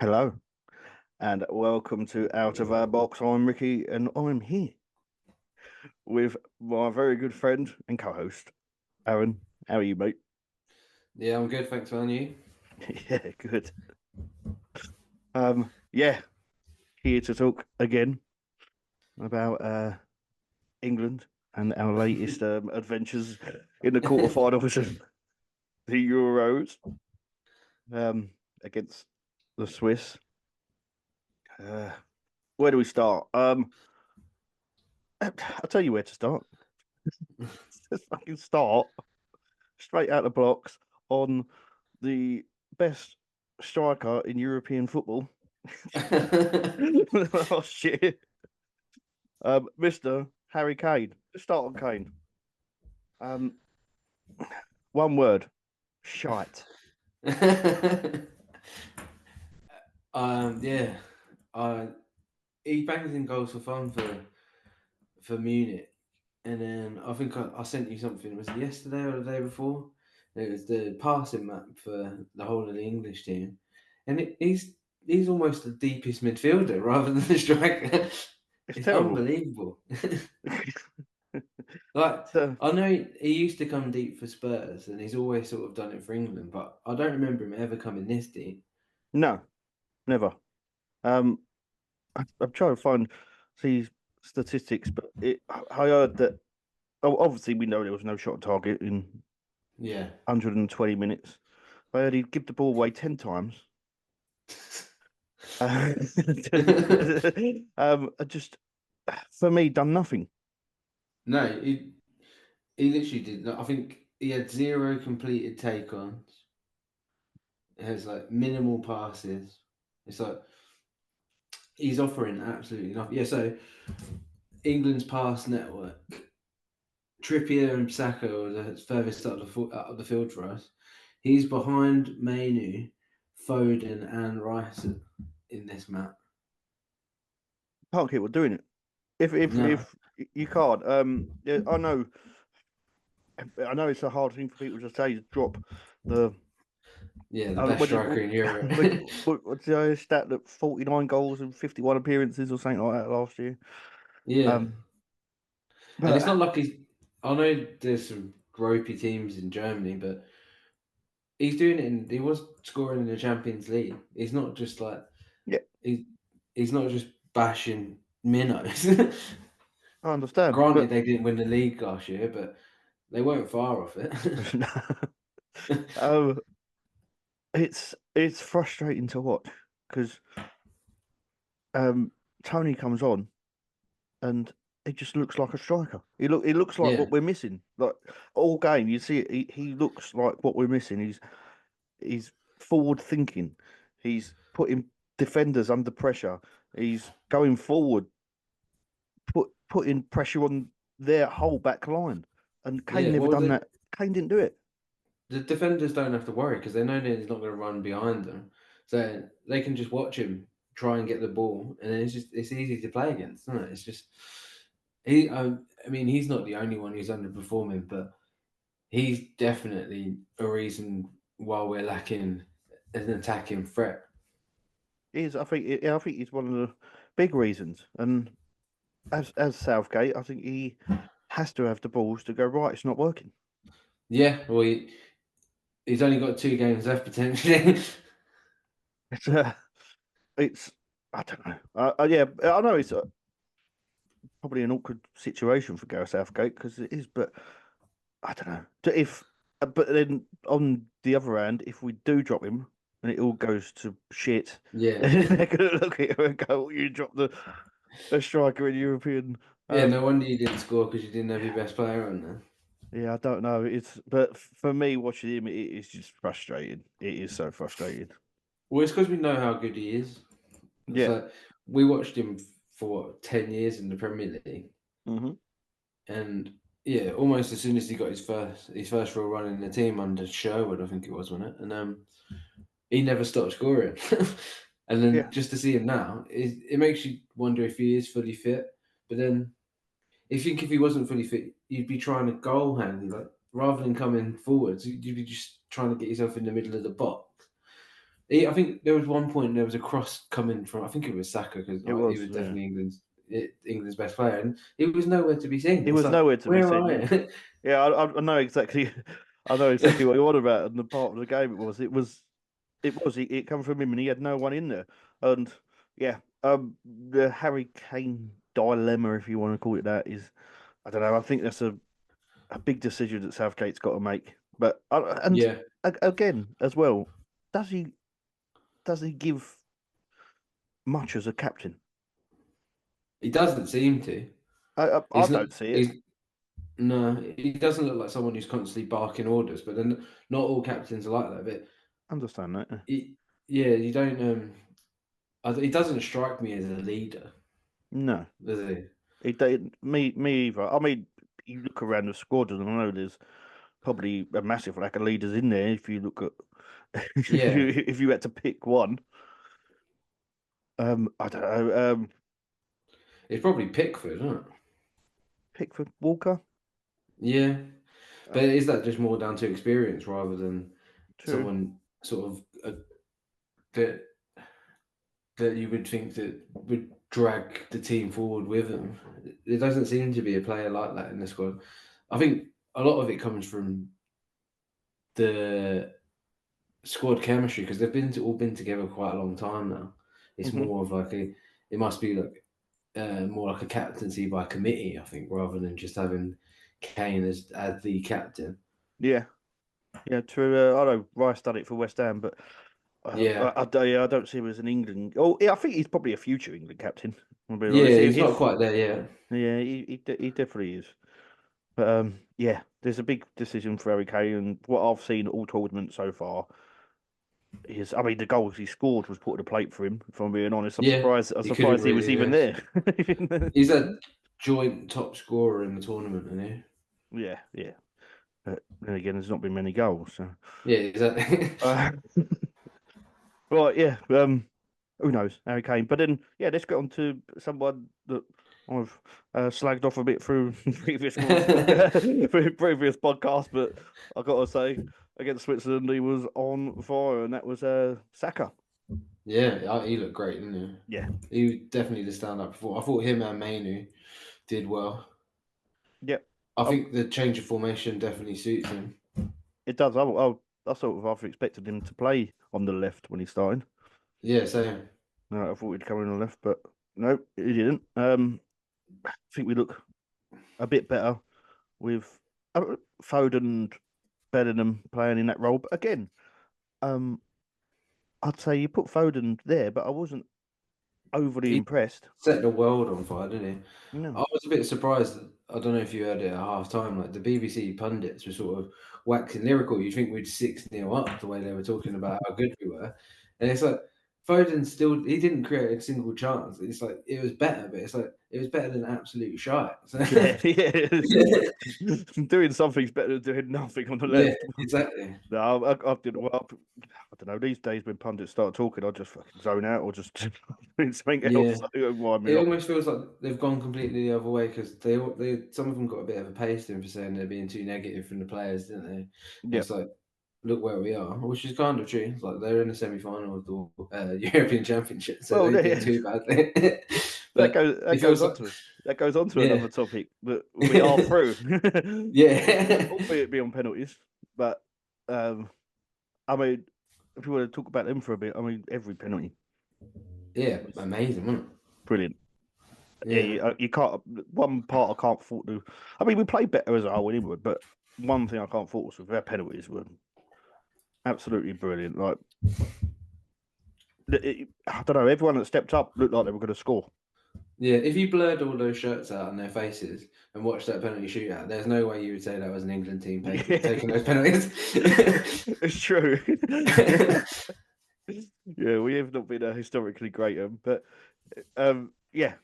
Hello, and welcome to Out of Our Box. I'm Ricky, and I'm here with my very good friend and co-host, Aaron. How are you, mate? Yeah, I'm good, thanks, man. You? Yeah, good. Yeah, here to talk again about England and our latest adventures in the quarterfinals of the Euros um against the Swiss. Uh, where do we start? I'll tell you where to start. Let's fucking start straight out the blocks on the best striker in European football last year, Mr. Harry Kane. Let's start on Kane. Um, one word, shite. Yeah. Uh, he bangs in goals for fun for Munich, and then I think I sent you something. Was it yesterday or the day before? It was the passing map for the whole of the English team, and he's almost the deepest midfielder rather than the striker. It's It's terrible. unbelievable. Like, So, I know he used to come deep for Spurs, and he's always sort of done it for England, but I don't remember him ever coming this deep. no, never. Um, I'm trying to find these statistics, but I heard that. Oh, obviously, we know there was no shot on target in Yeah. 120 minutes. I heard he'd give the ball away 10 times. Uh, just for me, done nothing. No, he literally did. I think he had zero completed take-ons. It has like minimal passes. It's like he's offering absolutely nothing. Yeah, so England's pass network. Trippier and Saka are the furthest out of the field for us. He's behind Mainu, Foden, and Rice in this map. Can't keep on doing it. No. If you can't, yeah, I know it's a hard thing for people to say. Drop the Yeah, the best what did striker in Europe. what's the stat that 49 goals and 51 appearances or something like that last year. Yeah. Um, And it's but not like he's. I know there's some gropey teams in Germany, but he's doing it. He was scoring in the Champions League. He's not just like yeah, he, he's not just bashing minnows. I understand. Granted, But they didn't win the league last year, but they weren't far off it. um, it's frustrating to watch because um Tony comes on and he just looks like a striker. He looks like Yeah, what we're missing. Like all game, you see it, he looks like what we're missing. He's forward thinking. He's putting defenders under pressure. He's going forward, putting pressure on their whole back line. And Kane yeah. never Well, done that. Kane didn't do it. the defenders don't have to worry because they know that he's not going to run behind them, so they can just watch him try and get the ball, and then it's easy to play against, isn't it? It's just he. I mean, he's not the only one who's underperforming, but he's definitely a reason why we're lacking an attacking threat. He is, I think he's one of the big reasons. And as Southgate, I think he has to have the balls to go right. It's not working. Yeah, well, he's only got 2 games left potentially. It's it's I don't know. Yeah, I know it's probably an awkward situation for Gareth Southgate because it is, but I don't know. If but then on the other hand, if we do drop him and it all goes to shit, Yeah, they're gonna look at him and go, "You dropped the a striker in European." yeah. No wonder you didn't score because you didn't have your best player on there. Yeah, I don't know. It's but for me, watching him, it is just frustrating. It is so frustrating. Well, it's because we know how good he is. Yeah. So we watched him for what, 10 years in the Premier League, Hmm. and yeah, almost as soon as he got his first real run in the team under Sherwood, I think it was, wasn't it? And he never stopped scoring. And then Yeah. just to see him now, it makes you wonder if he is fully fit. But then you think if he wasn't fully fit, you'd be trying to goal handle, like rather than coming forwards, you'd be just trying to get yourself in the middle of the box. I think there was one point there was a cross coming from. I think it was Saka because It he was, was yeah. definitely England's best player, and he was nowhere to be seen. He It's was like, nowhere to be where seen. are Yeah, you? yeah. I know exactly. I know exactly what you're on about, and the part of the game it was. It was. It was. It come from him, and he had no one in there. And yeah, the Harry Kane dilemma, if you want to call it that, is. I don't know. I think that's a big decision that Southgate's got to make. But and Yeah, again as well, does he give much as a captain? he doesn't seem to. I He's not. don't see it. He's no. He doesn't look like someone who's constantly barking orders. But then not all captains are like that. But Understand that? yeah, you don't. He doesn't strike me as a leader, No, does he? me either. I mean, you look around the squad, and I know there's probably a massive lack of leaders in there. If you look at Yeah, if you had to pick one, I don't know. it's probably Pickford, isn't it? Pickford, Walker. Yeah, but Uh, is that just more down to experience rather than true. someone sort of that that you would think that would drag the team forward with them? There doesn't seem to be a player like that in the squad. I think a lot of it comes from the squad chemistry because all been together quite a long time now. It's Hmm. more of like it must be like more like a captaincy by committee, I think, rather than just having Kane as the captain. Yeah, yeah, true. I know Rice done it for West Ham, but Yeah, yeah, I don't see him as an England. Oh, yeah, I think he's probably a future England captain. I'll be honest. yeah, he's not quite there yet. Yeah, he definitely is. But yeah, there's a big decision for Harry Kane, and what I've seen all tournament so far is, I mean, the goals he scored was put on the plate for him. If I'm being honest, I'm Yeah, surprised. I'm he could have surprised he was really even this. there. He's a joint top scorer in the tournament, isn't he? Yeah, yeah. But then again, there's not been many goals. So. Yeah, exactly. Uh, right, yeah. Who knows, Harry Kane. But then, yeah, let's get on to someone that I've slagged off a bit through previous through previous podcasts, but I got to say, against Switzerland, he was on fire, and that was Saka. Yeah, he looked great, didn't Yeah, he? He definitely the stand-up performer. I thought him and Mainu did well. yeah, I um, think the change of formation definitely suits him. it does. I sort of half expected him to play on the left when he started. Yeah, same. No, I thought he'd come in on the left, but no, he didn't. I think we look a bit better with Foden and Bellingham playing in that role. But again, um, I'd say you put Foden there, but I wasn't overly He impressed. set the world on fire, didn't he? No. I was a bit surprised. I don't know if you heard it at half time. Like the BBC pundits were sort of waxing lyrical. You'd think we'd 6-0 up the way they were talking about how good we were. And it's like Foden still he didn't create a single chance. It's like it was better, but it's like it was better than absolute shite. Yeah, yeah. Doing something's better than doing nothing on the Yeah, left. exactly. No, I did well. I don't know. These days, when pundits start talking, I just fucking zone out or just do something Yeah. else. It'll wind me It off. almost feels like they've gone completely the other way because they some of them got a bit of a pasting for saying they're being too negative from the players, didn't they? And Yeah. it's like, look where we are, which is kind of true. It's like they're in the semi-final of the European Championship, so Well, they did yeah, too badly. that But goes that it goes feels like, on to that goes on to yeah, another topic that we are through, yeah, albeit be on penalties. But um, I mean, if you want to talk about them for a bit, I mean, every penalty yeah, was amazing, wasn't brilliant. it? Yeah, Yeah, you can't. One part I can't fault to. I mean, we played better as a whole anyway, but one thing I can't fault was their penalties were absolutely brilliant. Like, I don't know, everyone that stepped up looked like they were going to score. yeah. If you blurred all those shirts out on their faces and watched that penalty shootout, there's no way you would say that was an England team taking those penalties. It's true. Yeah, we have not been historically great, but yeah,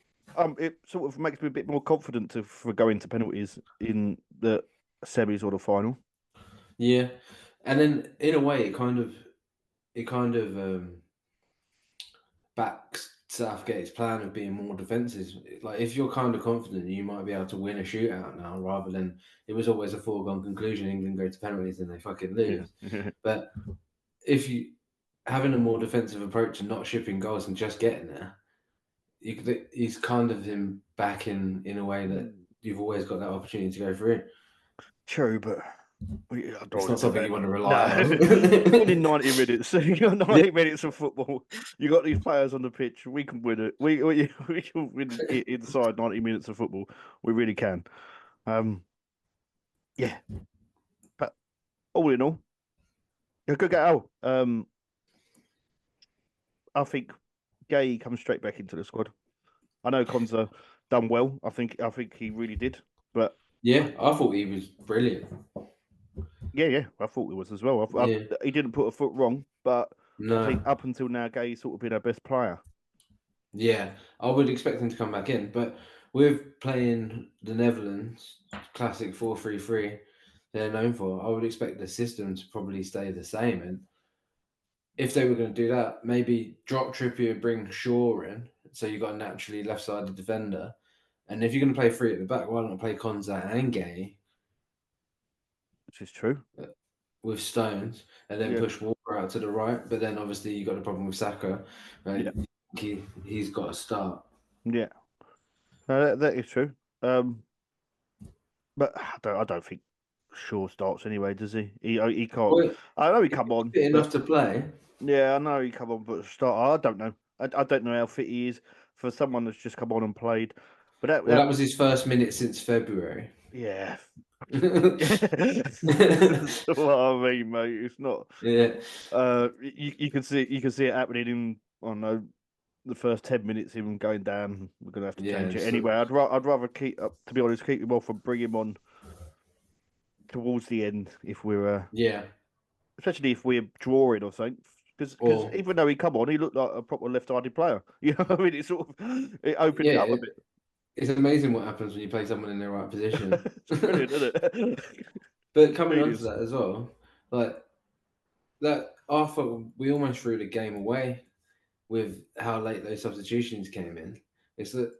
it sort of makes me a bit more confident for going to penalties in the semis or the final. Yeah, and then in a way, it kind of backs Southgate's plan of being more defensive. Like if you're kind of confident, you might be able to win a shootout now, rather than it was always a foregone conclusion. England go to penalties and they fucking Yeah, lose. But if you having a more defensive approach and not shipping goals and just getting there. He's kind of him back in a way that you've always got that opportunity to go through. True, but I don't It's want not to do something that. you want to rely No, on. it's only 90 minutes. You got 90 minutes of football. You got these players on the pitch. We can win it. We can win it inside 90 minutes of football. We really can. Yeah, but all in all, a good go. I think Gay comes straight back into the squad. I know Konza done well. I think he really did. But Yeah, I thought he was brilliant. yeah, I thought it was as well. Yeah. He didn't put a foot wrong, but I think No. up until now, Gay's sort of been our best player. Yeah, I would expect him to come back in, but with playing the Netherlands, classic 4-3-3, they're known for, I would expect the system to probably stay the same. And if they were going to do that, maybe drop Trippier, bring Shaw in, so you've got a naturally left-sided defender. And if you're going to play three at the back, why not play Konza and Gay Which is true. with Stones and then Yeah, push Walker out to the right? But then obviously you got the problem with Saka, right? yeah, He's got to start. yeah. No, that is true. But I don't think Shaw starts anyway, does he? He can't. Well, I know he come on, fit enough but to play. yeah, I know he come on, but start. I don't know. I don't know how fit he is for someone that's just come on and played. But Well, that was his first minute since February. yeah. Yeah. That's what I mean, mate. It's not. Yeah. You can see it happening in I don't know the first 10 minutes. Him going down. We're gonna have to change it So, anyway. I'd rather keep up. To be honest, keep him off and bring him on towards the end if we're yeah. especially if we're drawing or something. Because Or even though he come on, he looked like a proper left-handed player. You know, what I mean, it sort of it opened it up a bit. it's amazing what happens when you play someone in the right position. It's brilliant, isn't it? But coming on to Genius. that as well, like that, I thought we almost threw the game away with how late those substitutions came in. It's that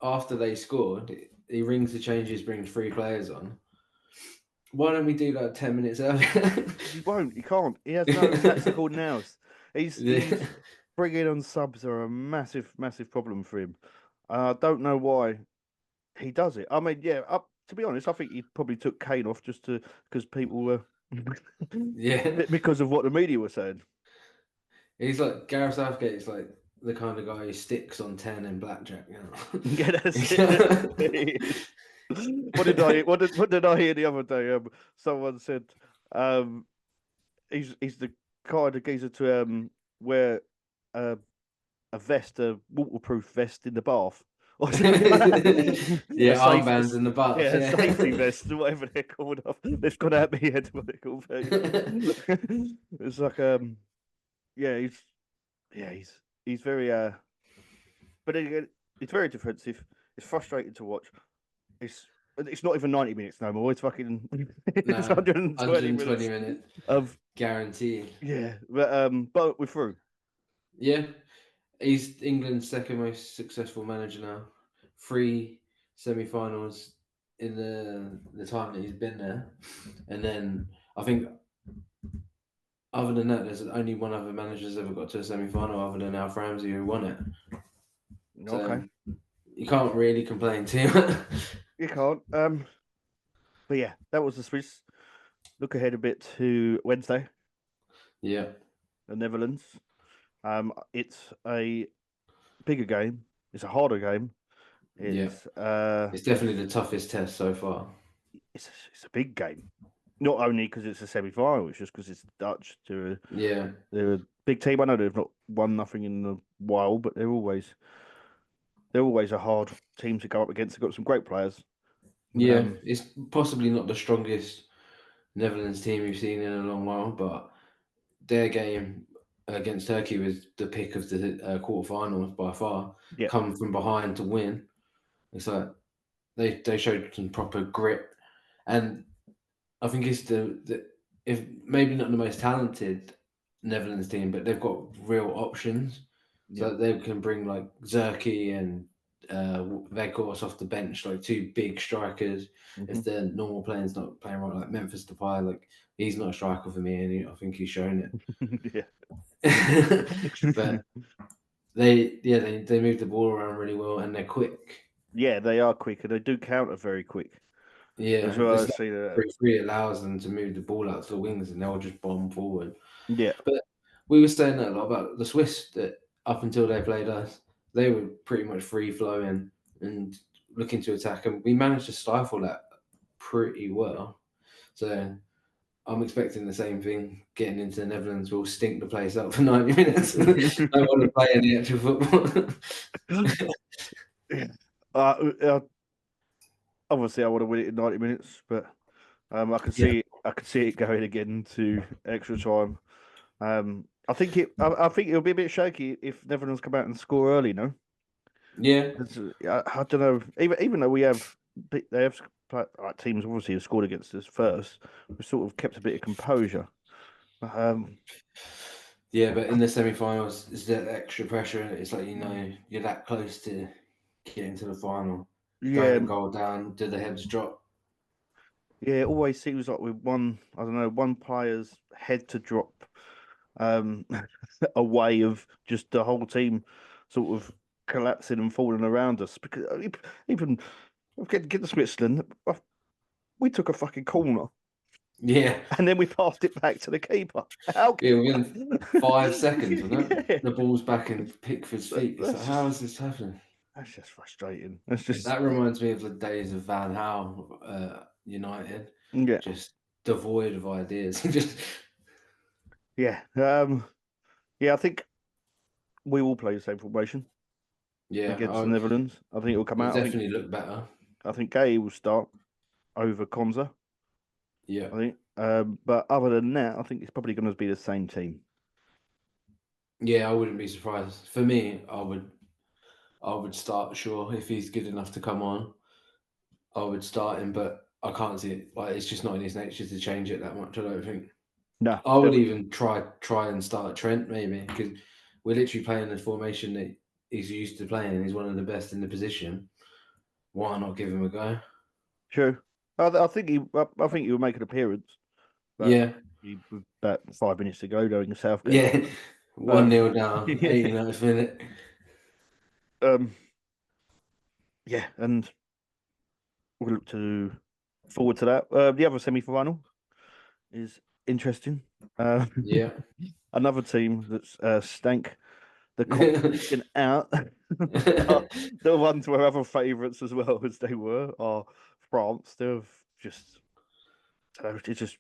after they scored, he rings the changes, brings three players on. Why don't we do that 10 minutes earlier? He won't. He can't. He has no tactical nous. He's Yeah. bringing on subs are a massive, massive problem for him. I don't know why he does it. I mean, yeah. To be honest, I think he probably took Kane off just because people were Yeah. because of what the media were saying. He's like Gareth Southgate is like the kind of guy who sticks on 10 in blackjack, you know. Yeah, that's it. What did I hear the other day? Someone said, he's the kind of geezer to wear a vest, a waterproof vest in the bath. Or something like that. Yeah, A armbands in the bath. yeah, a Yeah. safety vest, whatever they're called. They've gone out my head what they're called. It's like yeah, he's very but again, it's very defensive. It's frustrating to watch. It's not even 90 minutes no more. It's fucking it's 120 120 minutes minutes of guaranteed. yeah. But we're through. Yeah. He's England's second most successful manager now. 3 semi-finals in the time that he's been there. And then I think other than that, there's only one other manager that's ever got to a semi-final other than Alf Ramsey who won it. So Okay. you can't really complain too much. You can't. But yeah, that was the Swiss. Look ahead a bit to Wednesday, Yeah. the Netherlands. It's a bigger game. It's a harder game. It's It's definitely the toughest test so far. it's a big game. Not only because it's a semi-final, it's just because it's Dutch. They're a big team. I know they've not won nothing in a while, but they're always a hard team to go up against. They've got some great players. Yeah, it's possibly not the strongest Netherlands team we've seen in a long while, but their game against Turkey was the pick of the quarterfinals by far. Yeah. Come from behind to win. It's like they showed some proper grit, and I think it's the if maybe not the most talented Netherlands team, but they've got real options. So they can bring like Zerki and Weghorst off the bench, like two big strikers. Mm-hmm. If the normal players not playing right, like Memphis Depay, like he's not a striker for me, and I think he's shown it. Yeah. But they move the ball around really well and they're quick. Yeah, they are quick and they do counter very quick Yeah, as well. I this see that. 3 allows them to move the ball out to the wings and they'll just bomb forward. Yeah, But we were saying that a lot about the Swiss, that up until they played us, they were pretty much free flowing and looking to attack, and we managed to stifle that pretty well. So I'm expecting the same thing. Getting into the Netherlands, we'll stink the place up for 90 minutes. I don't want to play any actual football. yeah. Obviously, I want to win it in 90 minutes, but I can Yeah. see it going again to extra time. I think it'll be a bit shaky if Netherlands come out and score early. No, Yeah. 'Cause, I don't know. Even though they have teams obviously have scored against us first, we've sort of kept a bit of composure. Yeah, but in the semi-finals, it's that extra pressure. It's like, you're that close to getting to the final. Yeah, Golden goal down, do the heads drop? yeah. It always seems like with I don't know, one player's head to drop, um, a way of just the whole team sort of collapsing and falling around us. Because even get to Switzerland, we took a fucking corner Yeah. and then we passed it back to the keeper. How? Yeah, within 5 seconds, wasn't it? Yeah, The ball's back in Pickford's feet. It's like, how is this happening? That's just frustrating. That's just That reminds me of the days of Van Gaal, United, yeah, just devoid of ideas. Just yeah. Yeah. I think we will play the same formation yeah, against the Netherlands. I think it'll come it'll out. definitely look better. I think Gay will start over Konza. Yeah, I think. But other than that, I think it's probably going to be the same team. yeah, I wouldn't be surprised. For me, I would start Shaw if he's good enough to come on. I would start him, but I can't see it. Like, it's just not in his nature to change it that much. I don't think. No, I would even try and start Trent maybe, because we're literally playing the formation that he's used to playing, and he's one of the best in the position. Why not give him a go? true. I think he will make an appearance. But Yeah, with about 5 minutes to go, going to Southgate. yeah. 1-0 down, Yeah. 89th minute. Yeah, and we'll look to forward to that. The other semi-final is interesting. Yeah. Another team that's stank the competition out. The ones were other favourites as well as they are France. They've just it's just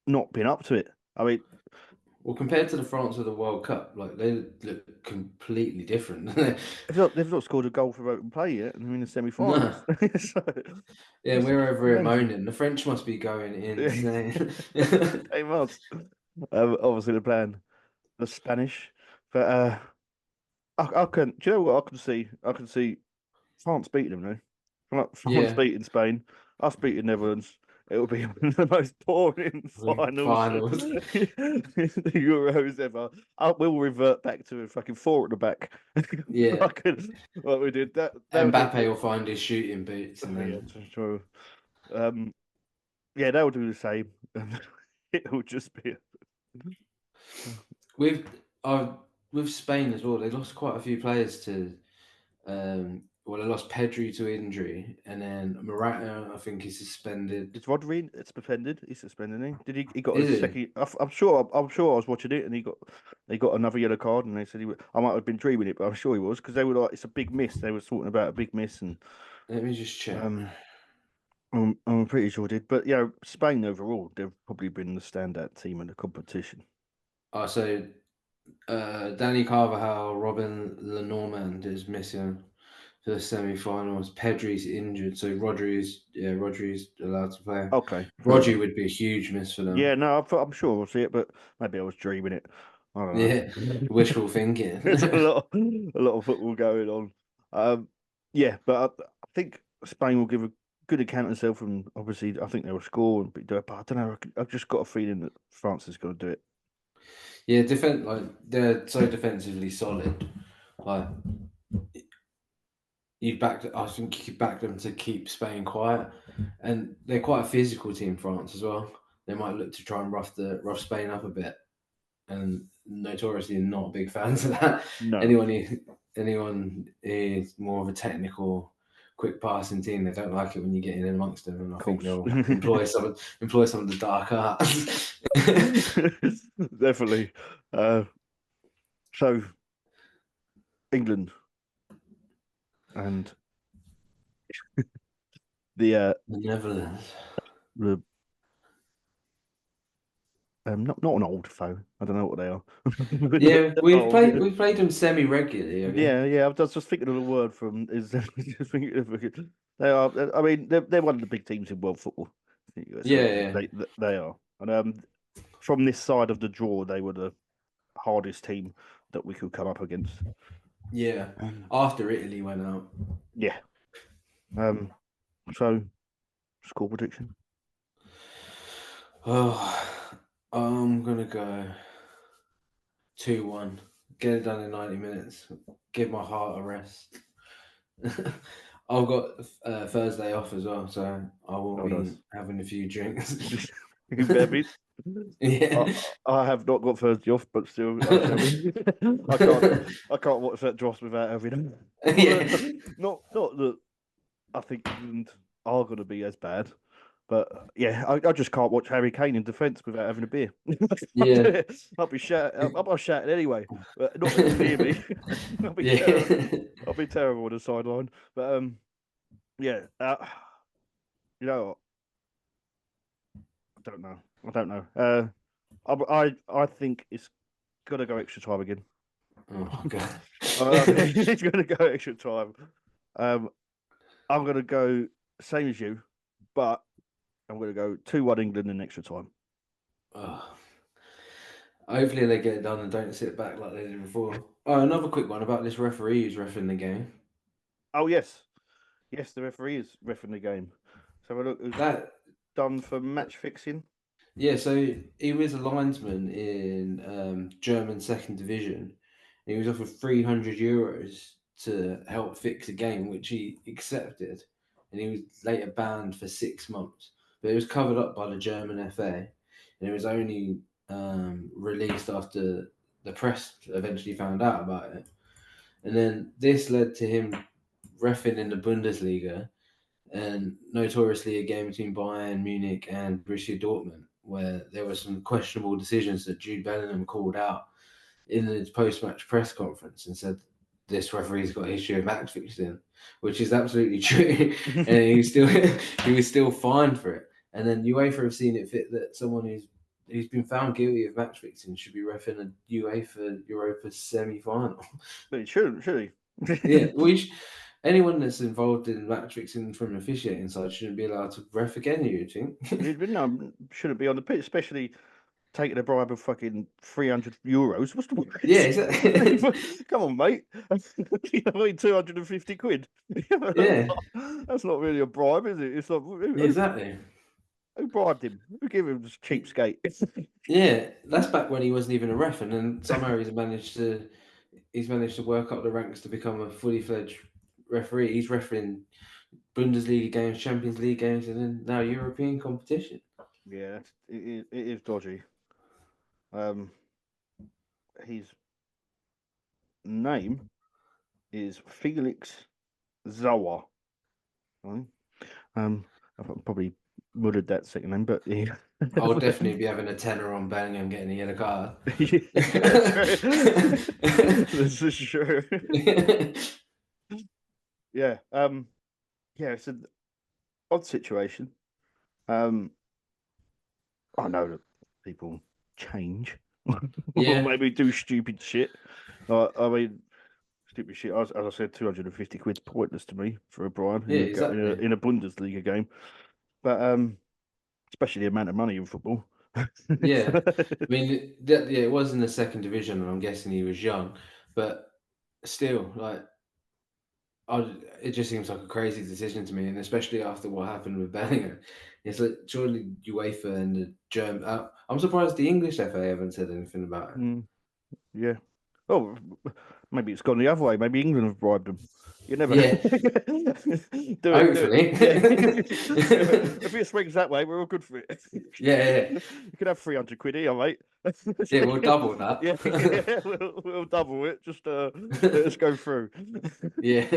not been up to it. I mean, Well, compared to the France of the World Cup, like, they look completely different. they've not scored a goal for open play yet, and they're in the semi-finals. No. So, Yeah, it's we're over here crazy. moaning. The French must be going insane. They must. Obviously, the plan the Spanish, but I can. Do you know what I can see? I can see France beating them now. France Yeah. beating Spain, us beating Netherlands. It'll be one of the most boring finals of Finals. the Euros ever. We'll revert back to a fucking four at the back. Yeah. What we did. That would Mbappe do. will find his shooting boots and Yeah, then true. Yeah, they'll do the same. It'll just be. with with Spain as well, they lost quite a few players to they lost Pedri to injury, and then Morata, I think, is suspended. Is Rodri suspended? He's suspended, isn't he? Did he? He got a Is he? second. I'm sure. I'm sure. I was watching it, and he got another yellow card, and they said I might have been dreaming it, but I'm sure he was because they were like, it's a big miss. They were talking about a big miss, and Let me just check. I'm pretty sure he did. But yeah, Spain overall, they've probably been the standout team in the competition. Oh, so Danny Carvajal, Robin Lenormand is missing for the semi-finals. Pedri's injured, so Rodri's allowed to play. Okay, Rodri would be a huge miss for them. yeah, no, I'm sure I'll see it, but maybe I was dreaming it. I don't know. Yeah, wishful thinking. There's a lot of football going on. Yeah, but I think Spain will give a good account of themselves, and obviously I think they will score and do it. But I don't know. I've just got a feeling that France is going to do it. Yeah, they're so defensively solid. Like, I think you could back them to keep Spain quiet, and they're quite a physical team, France as well. They might look to try and rough Spain up a bit. and notoriously not big fans of that. No. Anyone is more of a technical, quick passing team. They don't like it when you get in amongst them, and I think Course. they'll employ some of the dark arts. Definitely. So England and the The Netherlands. the not an old foe. I don't know what they are. Yeah, we've Oh, yeah. played them semi regularly. Yeah. I was just thinking of the word from is just thinking of they are. I mean, they're one of the big teams in world football. Yeah. They are, and from this side of the draw, they were the hardest team that we could come up against. Yeah. After Italy went out. Yeah. So score prediction. Oh, I'm gonna go 2-1. Get it done in 90 minutes. Give my heart a rest. I've got Thursday off as well, so I will Oh, be nice. having a few drinks. Baby. Yeah. I have not got Thursday off, but still, I can't watch that dross without having. Yeah. Not that I think England are going to be as bad, but yeah, I just can't watch Harry Kane in defence without having a beer. Yeah. I'll be shouting anyway, but not that you hear me. I'll be Yeah. terrible. I'll be terrible on the sideline. But yeah, you know, what? I don't know. I think it's gonna go extra time again. Oh god. It's gonna go extra time. I'm gonna go same as you, but I'm gonna go 2-1 England in extra time. Oh. Hopefully they get it done and don't sit back like they did before. Oh, another quick one about this referee who's refereeing the game. Oh yes, the referee is refereeing the game. So look, who's That done for match fixing? Yeah, so he was a linesman in German second division. And he was offered €300 to help fix a game, which he accepted, and he was later banned for 6 months. But it was covered up by the German FA, and it was only released after the press eventually found out about it. And then this led to him reffing in the Bundesliga, and notoriously a game between Bayern Munich and Borussia Dortmund, where there were some questionable decisions that Jude Bellingham called out in his post-match press conference and said this referee's got a history of match fixing, which is absolutely true, and he was still fined for it. And then UEFA have seen it fit that someone who's been found guilty of match fixing should be reffing a UEFA Europa semi-final. But he shouldn't, should he? Yeah, anyone that's involved in match fixing from an officiating side shouldn't be allowed to ref again, you think? No, shouldn't be on the pitch, especially taking a bribe of fucking €300. What's the word? Yeah, exactly. Come on, mate. You know, I mean, 250 quid. Yeah. That's not really a bribe, is it? It's not. Exactly. Who bribed him? Who gave him this cheapskate? Yeah, that's back when he wasn't even a ref, and then somehow he's managed to work up the ranks to become a fully fledged referee. He's refereeing Bundesliga games, Champions League games, and then now European competition. Yeah, it is dodgy. His name is Felix Zawa. I've probably murdered that second name, but yeah. I'll definitely be having a tenner on Bellingham getting a yellow card. This is true. Yeah. Yeah, it's an odd situation. I know that people change. Yeah. Or maybe do stupid shit. I mean, stupid shit. As I said, 250 quid's pointless to me for a bribe Yeah, exactly. in a Bundesliga game. But especially the amount of money in football. Yeah, I mean, it was in the second division, and I'm guessing he was young, but still, like, it just seems like a crazy decision to me, and especially after what happened with Bellingham, it's like surely UEFA and the German. I'm surprised the English FA haven't said anything about it. Yeah. Oh, maybe it's gone the other way. Maybe England have bribed them. You never Yeah. do it. Hopefully. Yeah. If it swings that way, we're all good for it. Yeah. You could have 300 quid here, mate. Yeah, we'll double that. Yeah, we'll double it. Just let us go through. Yeah.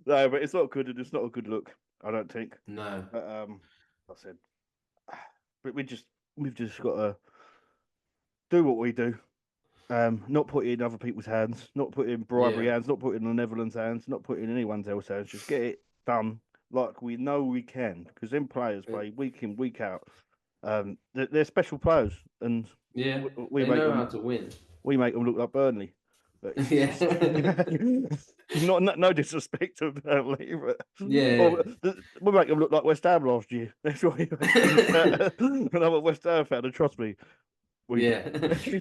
No, but it's not good, and it's not a good look. I don't think. No. But I said, but we've just got to do what we do. Not put it in other people's hands, not put it in bribery Yeah. hands, not put it in the Netherlands' hands, not put it in anyone else's hands. Just get it done like we know we can, because them players play week in, week out. They're special players, and Yeah. we They make know them how to win. look like Burnley. But Yeah. no disrespect to Burnley, but Yeah. we make them look like West Ham last year. That's why. And I'm a West Ham fan, and trust me, we Yeah. do.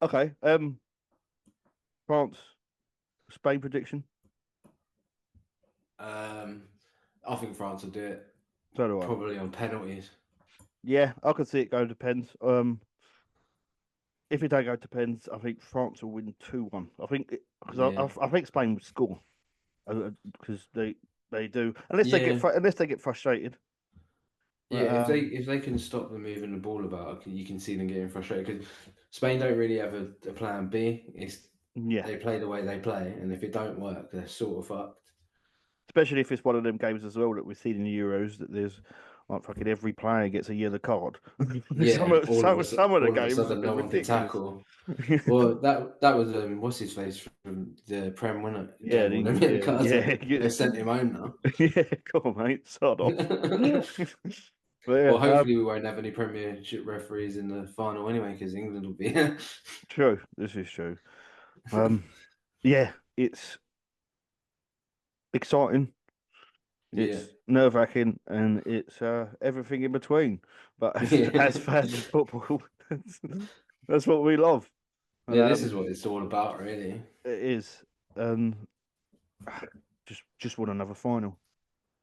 Okay. France, Spain prediction. I think France will do it. So do I. Probably on penalties. Yeah, I can see it go to pens. If it don't go to pens, I think France will win 2-1. I think because Yeah. I think Spain will score because they do unless they get frustrated. Yeah, if they can stop them moving the ball about, you can see them getting frustrated because Spain don't really have a plan B. They play the way they play, and if it don't work, they're sort of fucked. Especially if it's one of them games as well that we've seen in the Euros that there's like fucking every player gets a yellow card. Yeah, some of the games sudden, have no been one can ridiculous. tackle. Well, that was what's his face from the Prem, wasn't it? Yeah, They sent him home now. Yeah, come on, mate, sod off. Well, hopefully we won't have any Premiership referees in the final anyway, because England will be. True, this is true. Yeah, it's exciting. It's nerve-wracking, and it's everything in between. But as fans of football, that's what we love. Yeah, this is what it's all about, really. It is. Just want another final.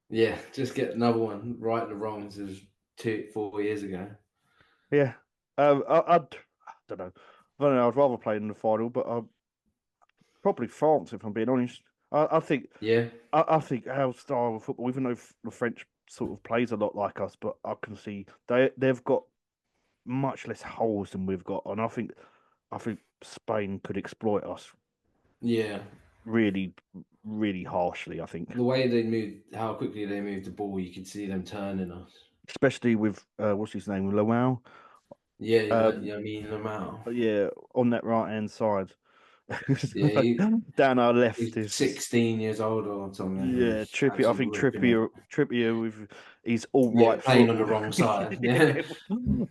Yeah, just get another one, right the wrongs as 4 years ago. Yeah. I don't know. I'd rather play in the final, but probably France, if I'm being honest. I think. Yeah. I think our style of football, even though the French sort of plays a lot like us, but I can see they've got much less holes than we've got, and I think Spain could exploit us. Yeah. Really, really harshly. I think the way they moved, how quickly they moved the ball, you could see them turning us. Especially with what's his name, Lamau. Yeah, I mean Lamau. Yeah, on that right hand side. Yeah, down our left he's is 16 years old or something. Yeah, Trippier. I think Trippier with he's all right playing on the wrong side. Yeah,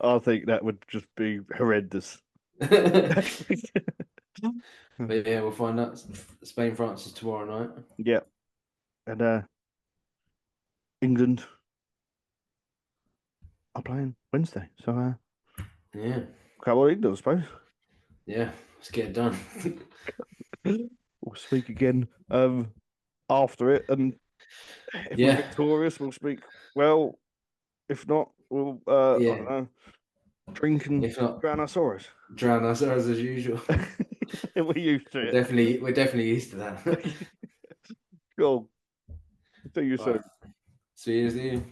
I think that would just be horrendous. But yeah, we'll find out. Spain, France is tomorrow night. Yeah, and England are playing Wednesday. So yeah, come on, England, I suppose. Yeah, let's get it done. We'll speak again after it, and if we're victorious, we'll speak. Well, if not, we'll I don't know, drink and drown our sorrows. Drown our sorrows as usual. We're used to it. We're definitely used to that. Cool. See you soon. See you.